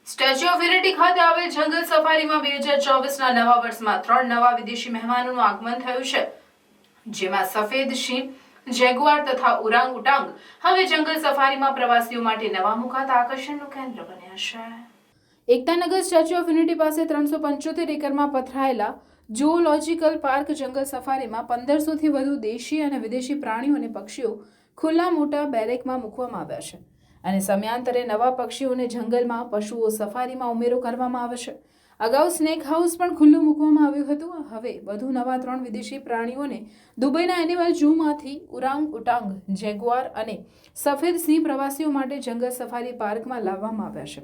Statue of unity ખાતે આવેલ જંગલ સફારીમાં 2024ના નવા વર્ષમાં 3 નવા વિદેશી મહેમાનોનું આગમન થયું છે, જેમાં સફેદ સિંહ, જેગુઆર તથા ઉરાંગ ઉટાંગ હવે જંગલ સફારીમાં પ્રવાસીઓ માટે નવા મુકાતા આકર્ષણનું કેન્દ્ર બન્યા છે. એકતાનગર સ્ટેચ્યુ ઓફ યુનિટી પાસે 375 એકરમાં પથરાયેલા ઝૂઓલોજિકલ પાર્ક જંગલ સફારીમાં 1500થી વધુ દેશી અને વિદેશી પ્રાણીઓ અને પક્ષીઓ ખુલ્લા મોટા બેરેકમાં મૂકવામાં આવ્યા છે અને સમયાંતરે નવા પક્ષીઓને જંગલમાં પશુઓ સફારીમાં ઉમેરો કરવામાં આવે છે. અગાઉ સ્નેક હાઉસ પણ ખુલ્લું મૂકવામાં આવ્યું હતું. હવે વધુ નવા 3 વિદેશી પ્રાણીઓને દુબઈના એનિમલ ઝૂમાંથી ઉરાંગ ઉટાંગ, જેગુઆર અને સફેદ સિંહ પ્રવાસીઓ માટે જંગલ સફારી પાર્કમાં લાવવામાં આવ્યા છે.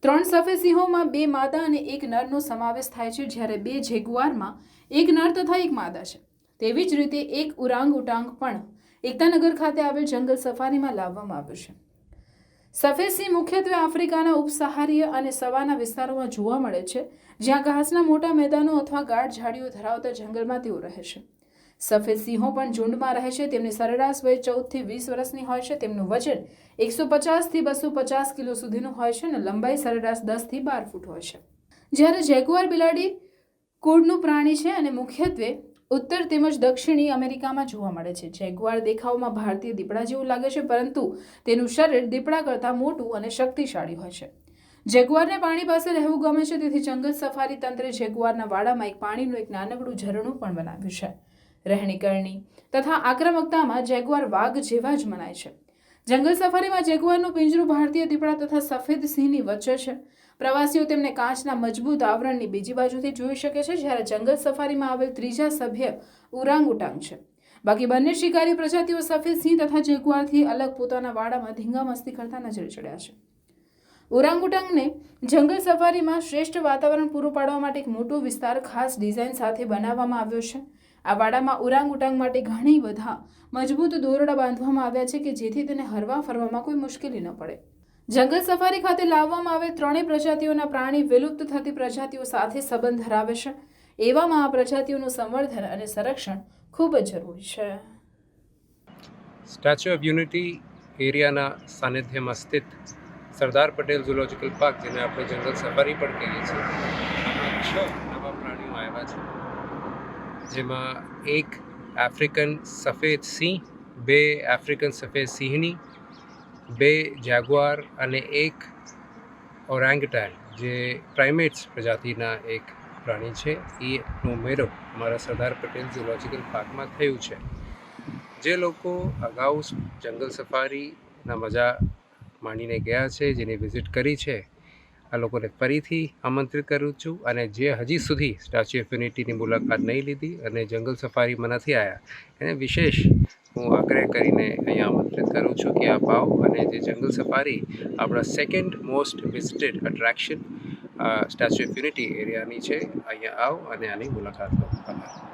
3 સફેદ સિંહોમાં 2 માદા અને 1 નરનો સમાવેશ થાય છે, જ્યારે 2 જેગુઆરમાં 1 નર તથા 1 માદા છે. તેવી જ રીતે 1 ઉરાંગ ઉટાંગ પણ એકતાનગર ખાતે આવેલ જંગલ સફારીમાં લાવવામાં આવ્યું છે. સફેદ સિંહ મુખ્યત્વે આફ્રિકાના ઉપસહારીય અને સવાના વિસ્તારોમાં જોવા મળે છે, જ્યાં ઘાસના મોટા મેદાનો અથવા ગાઢ ઝાડીઓ ધરાવતા જંગલમાં તેઓ રહે છે. સફેદ સિંહો પણ ઝુંડમાં રહે છે. તેમની સરેરાશ વય 14 થી 20 વર્ષની હોય છે. તેમનું વજન 150 થી 250 કિલો સુધીનું હોય છે અને લંબાઈ સરેરાશ 10 થી 12 ફૂટ હોય છે. જ્યારે જેગુઆર બિલાડી કુળનું પ્રાણી છે અને મુખ્યત્વે ઉત્તર તેમજ દક્ષિણી અમેરિકામાં જોવા મળે છે. જેગુઆર દેખાવમાં ભારતીય દીપડા જેવું લાગે છે, પરંતુ તેનું શરીર દીપડા કરતાં મોટું અને શક્તિશાળી હોય છે. જેગુઆરને પાણી પાસે રહેવું ગમે છે, તેથી જંગલ સફારી તંત્રે જેગુઆરના વાડામાં એક પાણીનું એક નાનકડું ઝરણું પણ બનાવ્યું છે. રહેણીકરણી તથા આક્રમકતામાં જેગુઆર વાઘ જેવા જ મનાય છે. જંગલ સફારીમાં જેગુઆરનું પિંજરું ભારતીય દીપડા તથા સફેદ સિંહની વચ્ચે છે. પ્રવાસીઓ તેમને કાચના મજબૂત આવરણની બીજી બાજુથી જોઈ શકે છે, જ્યારે જંગલ સફારીમાં આવેલ ત્રીજા સભ્ય ઉરાંગ ઉટાંગ છે. બાકી બંને શિકારી પ્રજાતિઓ સફેદ સિંહ તથા જેગુઆરથી અલગ પોતાના વાડામાં ધીંગામસ્તી કરતા નજરે ચડ્યા છે. ઉરાંગ ઉટાંગને જંગલ સફારીમાં શ્રેષ્ઠ વાતાવરણ પૂરું પાડવા માટે એક મોટો વિસ્તાર ખાસ ડિઝાઇન સાથે બનાવવામાં આવ્યો છે. આ વાડામાં ઉરાંગ ઉટાંગ માટે ઘણી બધા મજબૂત દોરડા બાંધવામાં આવ્યા છે કે જેથી તેને હરવા ફરવામાં કોઈ મુશ્કેલી ન પડે. જંગલ સફારી ખાતે લાવવામાં આવેલ 3 પ્રજાતિઓના પ્રાણી વિલુપ્ત થતી પ્રજાતિઓ સાથે સંબંધ ધરાવે છે. એવામાં આ પ્રજાતિઓનું સંવર્ધન અને સંરક્ષણ ખૂબ જ જરૂરી છે. સ્ટેચ્યુ ઓફ યુનિટી એરિયાના સાનિધ્યમાં સ્થિત સરદાર પટેલ ઝૂઓલોજિકલ પાર્ક, જેને આપણે જંગલ સફારી પણ કહીએ છીએ, આમાં 6 નવા પ્રાણીઓ આવ્યા છે, જેમાં 1 આફ્રિકન સફેદ સિંહ, 2 આફ્રિકન સફેદ સિંહણી, 2 જેગુઆર અને 1 ઓરાંગુટાન, જે પ્રાઇમેટ્સ પ્રજાતિના એક પ્રાણી છે. એનો ઉમેરો અમારા સરદાર પટેલ ઝૂઓલોજિકલ પાર્કમાં થયું છે. જે લોકો અગાઉ જંગલ સફારીના મજા માણીને ગયા છે, જેની વિઝિટ કરી છે, આ લોકોને ફરીથી આમંત્રિત કરું છું. અને જે હજી સુધી સ્ટેચ્યુ ઓફ યુનિટીની મુલાકાત નહીં લીધી અને જંગલ સફારીમાં નથી આવ્યા, એને વિશેષ હું આગ્રહ કરીને અહીંયા આમંત્રિત કરું છું કે આપ આવો અને જે જંગલ સફારી આપણા second most visited attraction statue of unity એરિયાની છે, અહીંયા આવો અને આની મુલાકાત લો. આભાર.